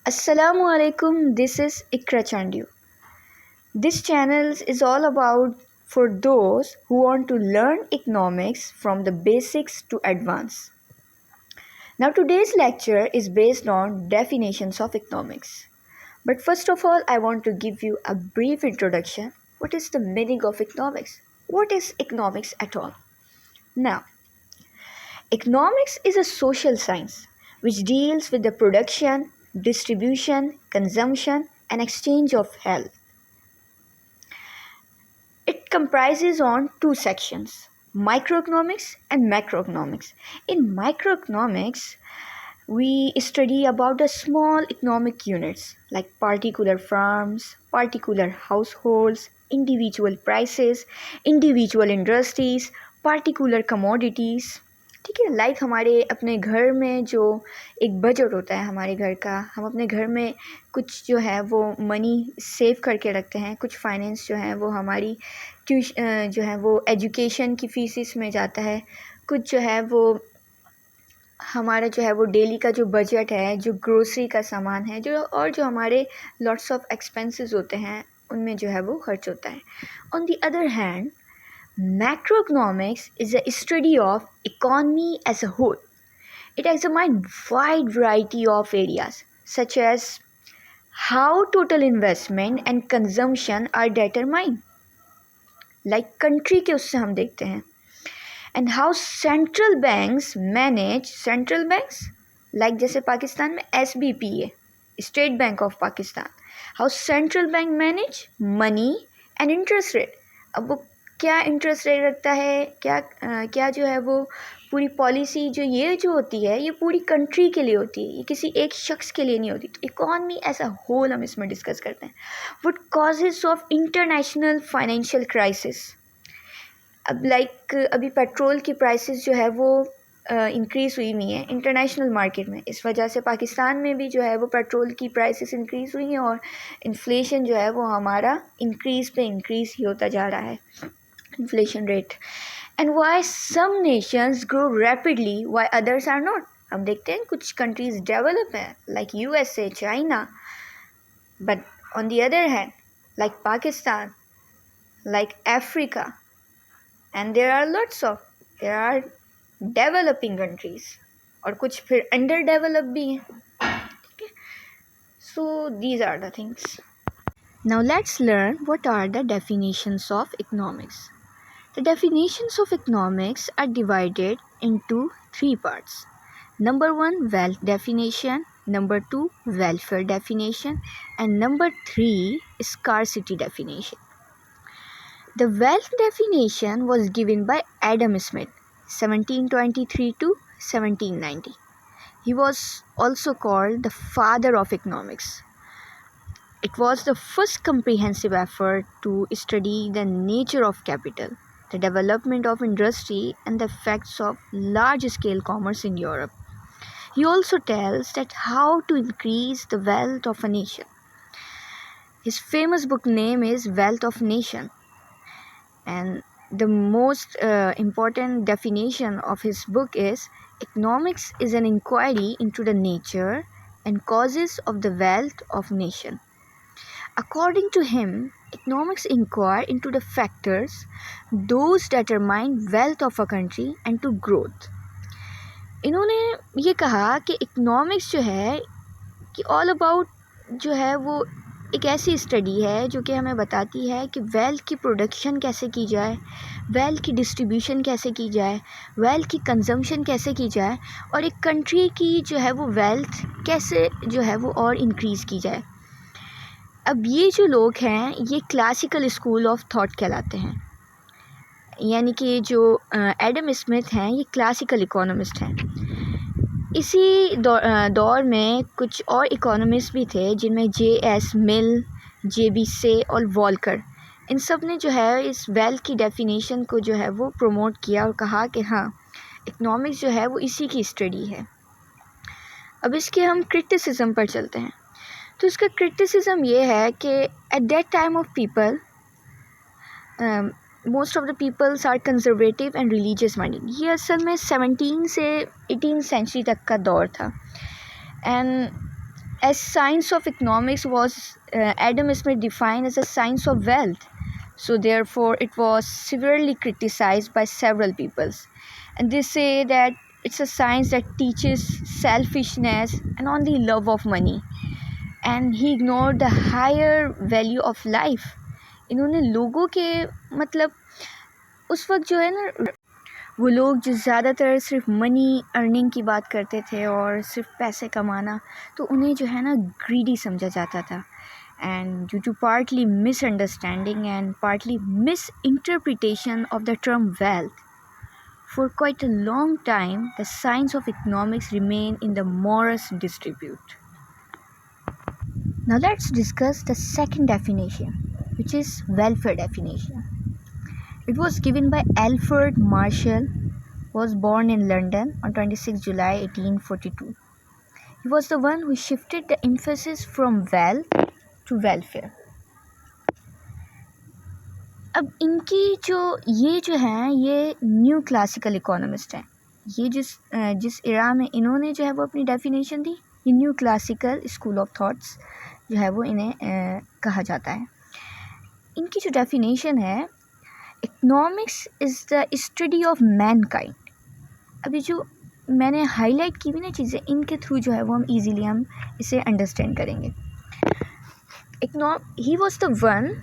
Assalamu alaikum, this is Ikra Chandu. This channel is all about for those who want to learn economics from the basics to advance. Now today's lecture is based on definitions of economics. But first of all, I want to give you a brief introduction. What is the meaning of economics? What is economics at all? Now, economics is a social science which deals with the production, distribution, consumption, and exchange of health. It comprises on two sections, microeconomics and macroeconomics. In microeconomics, we study about the small economic units like particular firms, particular households, individual prices, individual industries, particular commodities. ठीक है, like हमारे अपने घर में जो एक budget होता है हमारे घर का, हम अपने घर में कुछ जो है वो मनी सेव करके रखते हैं, कुछ फाइनेंस जो है वो हमारी जो है वो एजुकेशन की फीसिस में जाता है, कुछ जो है वो हमारा जो है वो डेली का जो बजट है, जो ग्रोसरी का सामान है, जो हमारे लॉट्स ऑफ एक्सपेंसेस होते हैं उनमें जो है वो खर्च होता है. On the other hand, macroeconomics is a study of economy as a whole. It examines wide variety of areas such as how total investment and consumption are determined. Like country के उससे हम देखते हैं. And how central banks manage central banks, like जैसे पाकिस्तान में SBP है, State Bank of Pakistan. How central bank manage money and interest rate. अब वो क्या इंटरेस्ट रेट रखता है, क्या जो है वो पूरी पॉलिसी जो होती है ये पूरी कंट्री के लिए होती है, ये किसी एक शख्स के लिए नहीं होती. तो इकॉनमी एज अ होल हम इसमें डिस्कस करते हैं. What causes of international financial crisis. अब लाइक अभी पेट्रोल की प्राइसेस जो है वो इंक्रीज़ हुई हुई है इंटरनेशनल मार्केट में. इस वजह से पाकिस्तान में भी जो है वो पेट्रोल की प्राइसेस इंक्रीज़ हुई हैं और इन्फ्लेशन जो है वो हमारा इंक्रीज़ पे इंक्रीज़ ही होता जा रहा है, inflation rate. And why some nations grow rapidly why others are not. हम देखते हैं कुछ कंट्रीज़ डेवलप हैं like USA, China, but on the other hand like Pakistan, like Africa, and there are developing countries और कुछ फिर underdeveloped भी हैं. ठीक है, so these are the things. Now let's learn what are the definitions of economics. The definitions of economics are divided into three parts. Number 1, wealth definition. Number 2, welfare definition. And number 3, scarcity definition. The wealth definition was given by Adam Smith, 1723 to 1790. He was also called the father of economics. It was the first comprehensive effort to study the nature of capital, the development of industry, and the effects of large-scale commerce in Europe. He also tells that how to increase the wealth of a nation. His famous book name is Wealth of Nation. And the most important definition of his book is economics is an inquiry into the nature and causes of the wealth of nation. According to him, economics inquire into the factors those determine wealth of a country and to growth. इन्होंने ये कहा कि economics जो है कि all about जो है वो एक ऐसी स्टडी है जो कि हमें बताती है कि वेल्थ की प्रोडक्शन कैसे की जाए, वेल्थ की डिस्ट्रीब्यूशन कैसे की जाए, वेल्थ की कंजम्पशन कैसे की जाए और एक कंट्री की जो है वो वेल्थ कैसे जो है वो और इंक्रीज़ की जाए. अब ये जो लोग हैं ये क्लासिकल स्कूल ऑफ थॉट कहलाते हैं, यानी कि जो एडम स्मिथ हैं ये क्लासिकल इकोनॉमिस्ट हैं. इसी दौर में कुछ और इकोनॉमिस्ट भी थे जिनमें J.S. मिल, J.B. से और वॉल्कर, इन सब ने जो है इस वेल्थ की डेफिनेशन को जो है वो प्रमोट किया और कहा कि हाँ इकोनॉमिक्स जो है वो इसी की स्टडी है. अब इसके हम क्रिटिसिज्म पर चलते हैं. तो इसका क्रिटिसिज्म ये है कि at that time of people most of the peoples are conservative and religious minded. ये असल में 17 से 18 सेंचुरी तक का दौर था. And as science of economics was Adam Smith defined as a science of wealth. So therefore it was severely criticized by several peoples, and they say that it's a science that teaches selfishness and only love of money, and he ignored the higher value of life. इन्होंने लोगों के मतलब उस वक्त जो है ना, वो लोग जो ज़्यादातर सिर्फ मनी अर्निंग की बात करते थे और सिर्फ पैसे कमाना, तो उन्हें जो है ना ग्रीडी समझा जाता था. And due to partly misunderstanding and partly misinterpretation of the term wealth, for quite a long time the science of economics remained in the Morris dispute. Now let's discuss the second definition, which is welfare definition. It was given by Alfred Marshall, was born in London on 26 July 1842. He was the one who shifted the emphasis from wealth to welfare. अब इनकी जो हैं ये new classical economist हैं. ये जिस era में इन्होंने जो है वो अपनी डेफिनेशन दी, ये new classical school of thoughts जो है वो इन्हें कहा जाता है. इनकी जो डेफिनेशन है, economics is the study of Mankind. अभी जो मैंने हाईलाइट की हुई ना चीज़ें, इनके थ्रू जो है वो हम इसे अंडरस्टैंड करेंगे. He was the one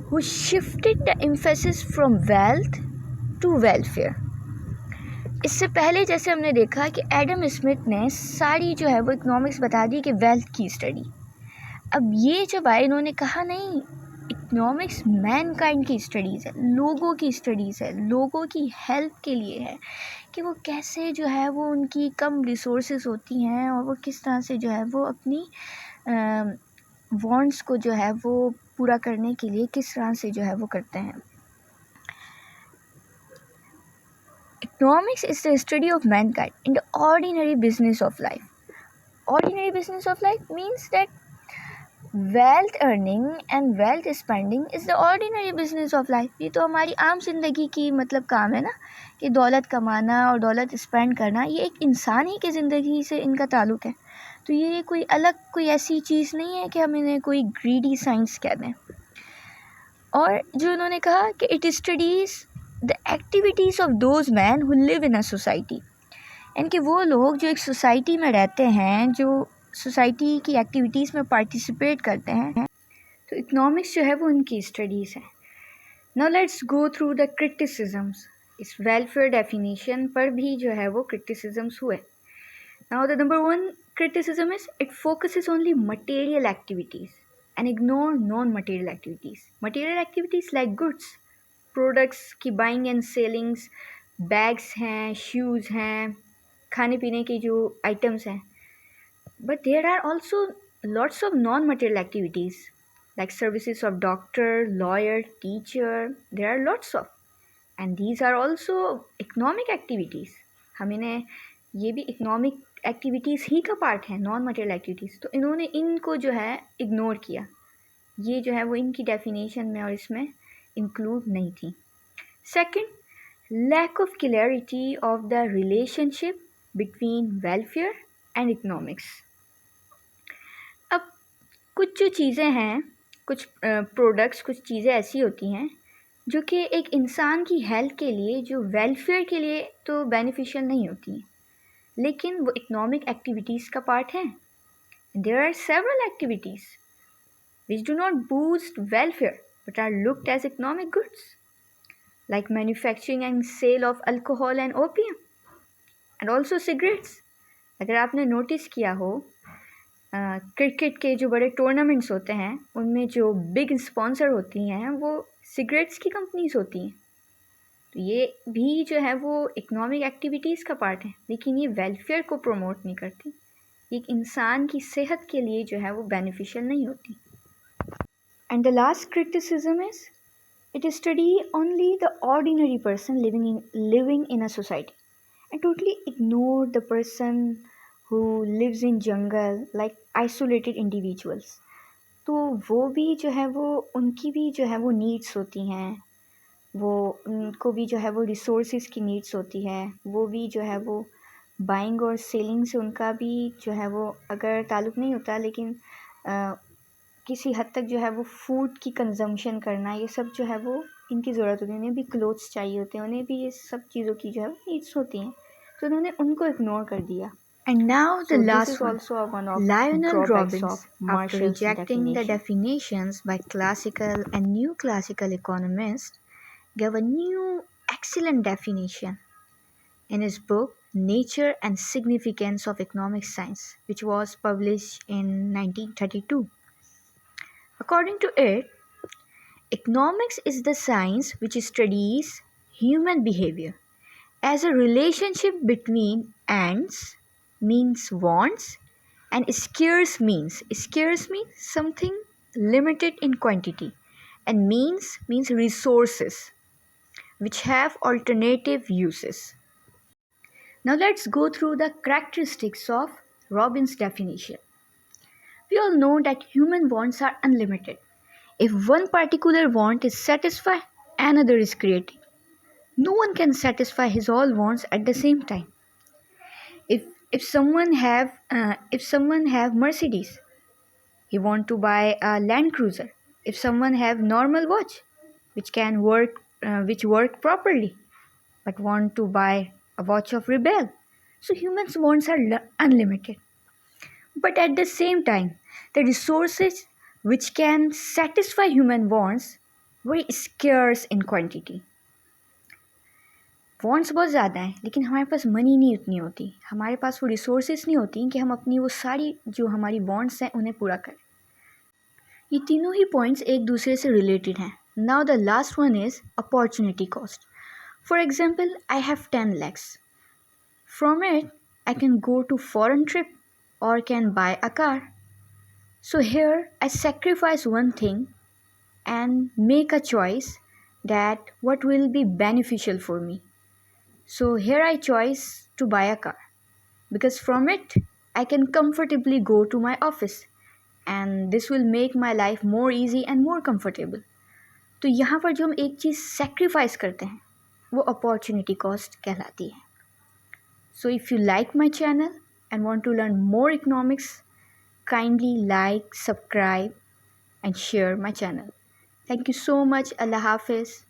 who shifted the emphasis from wealth to welfare. इससे पहले जैसे हमने देखा कि एडम स्मिथ ने सारी जो है वो इकोनॉमिक्स बता दी कि वेल्थ की स्टडी. अब ये जब आए, इन्होंने कहा नहीं, इकोनॉमिक्स मैनकाइंड की स्टडीज़ है, लोगों की स्टडीज़ है, लोगों की हेल्प के लिए है, कि वो कैसे जो है वो उनकी कम रिसोर्सेज होती हैं और वो किस तरह से जो है वो अपनी वांट्स को जो है वो पूरा करने के लिए किस तरह से जो है वो करते हैं. Economics is the study of Mankind in the ordinary business of life. Ordinary business of life means that wealth earning and wealth spending is the ordinary business of life. ये तो हमारी आम जिंदगी की मतलब काम है ना, कि दौलत कमाना और दौलत स्पेंड करना, ये एक इंसान ही की ज़िंदगी से इनका ताल्लुक़ है. तो ये कोई ऐसी चीज़ नहीं है कि हम इन्हें कोई ग्रीडी साइंस कह दें. और जो उन्होंने कहा कि it studies the activities of those man who live in a society, यानी कि वो लोग जो एक सोसाइटी में रहते हैं, जो सोसाइटी की एक्टिविटीज़ में पार्टिसिपेट करते हैं. तो इकोनॉमिक्स जो है वो उनकी स्टडीज़ है. Now let's go through the criticisms. इस वेलफेयर डेफिनेशन पर भी जो है वो क्रिटिसिजम्स हुए. Now the number 1 criticism is it focuses only material activities and ignore non-material activities. Material activities like goods, products की buying and sellings, bags हैं, shoes हैं, खाने पीने की जो items हैं. But there are also lots of non-material activities like services of doctor, lawyer, teacher. There are lots of, and these are also economic activities. हम इन्हें ये भी इकोनॉमिक एक्टिविटीज़ ही का पार्ट है, नॉन मटेरियल एक्टिविटीज़. तो इन्होंने इनको जो है इग्नोर किया. ये जो है वो इनकी डेफिनेशन में और इसमें इंक्लूड नहीं थी. Second, lack of clarity of the relationship between welfare and economics. अब कुछ जो चीज़ें हैं, कुछ प्रोडक्ट्स, कुछ चीज़ें ऐसी होती हैं जो कि एक इंसान की हेल्थ के लिए, जो वेलफेयर के लिए तो बेनिफिशियल नहीं होती, लेकिन वो इकोनॉमिक एक्टिविटीज़ का पार्ट है. There are several activities which do not boost welfare but are looked as economic goods, like manufacturing and sale of alcohol and opium and also cigarettes. अगर आपने नोटिस किया हो, क्रिकेट के जो बड़े tournaments होते हैं उनमें जो बिग स्पॉन्सर होती हैं वो सिगरेट्स की कंपनीज होती हैं. तो ये भी जो है वो इकोनॉमिक एक्टिविटीज़ का पार्ट है, लेकिन ये वेलफेयर को प्रमोट नहीं करती. एक इंसान की सेहत के लिए जो है वो बेनिफिशियल नहीं होती. And the last criticism is it study only the ordinary person living in a society and totally ignore the person who lives in jungle like isolated individuals. तो वो भी जो है वो, उनकी भी जो है वो नीड्स होती हैं, वो उनको भी जो है वो रिसोर्सेज की नीड्स होती है, वो भी जो है वो बाइंग और सेलिंग से उनका भी जो है वो अगर ताल्लुक़ नहीं होता, लेकिन किसी हद तक जो है वो फूड की कंजम्पशन करना, ये सब जो है वो इनकी ज़रूरत होती है। उन्हें भी क्लोथ्स चाहिए होते हैं, उन्हें भी ये सब चीज़ों की जो है नीड्स होती हैं, तो उन्होंने उनको इग्नोर कर दिया। And now the So this last is one. also one of Lionel drawbacks Robbins, of after Marshall's rejecting the definition. definitions by classical and new classical economists, gave a new excellent definition in his book Nature and Significance of Economic Science, which was published in 1932. According to it, economics is the science which studies human behavior as a relationship between ends means wants and scarce means something limited in quantity, and means resources which have alternative uses. Now let's go through the characteristics of Robbins' definition. We all know that human wants are unlimited. If one particular want is satisfied, another is created. No one can satisfy his all wants at the same time. If someone have Mercedes, he want to buy a Land Cruiser. If someone have normal watch, which work properly, but want to buy a watch of Rebel. So humans' wants are unlimited. But at the same time, the resources which can satisfy human wants very scarce in quantity. Wants बहुत ज़्यादा हैं, लेकिन हमारे पास money नहीं उतनी होती, हमारे पास वो रिसोर्सेज नहीं होती कि हम अपनी वो सारी जो हमारी वॉन्ट्स हैं उन्हें पूरा करें। ये तीनों ही पॉइंट्स एक दूसरे से रिलेटेड हैं। Now the last one is opportunity cost. For example, I have 10 lakhs. From it, I can go to foreign trip or can buy a car. So here I sacrifice one thing and make a choice that what will be beneficial for me. So here I choose to buy a car because from it I can comfortably go to my office and this will make my life more easy and more comfortable. तो यहाँ पर जो हम एक चीज़ sacrifice करते हैं वो opportunity cost कहलाती है. So if you like my channel and want to learn more economics, kindly like, subscribe and share my channel. Thank you so much. Allah Hafiz.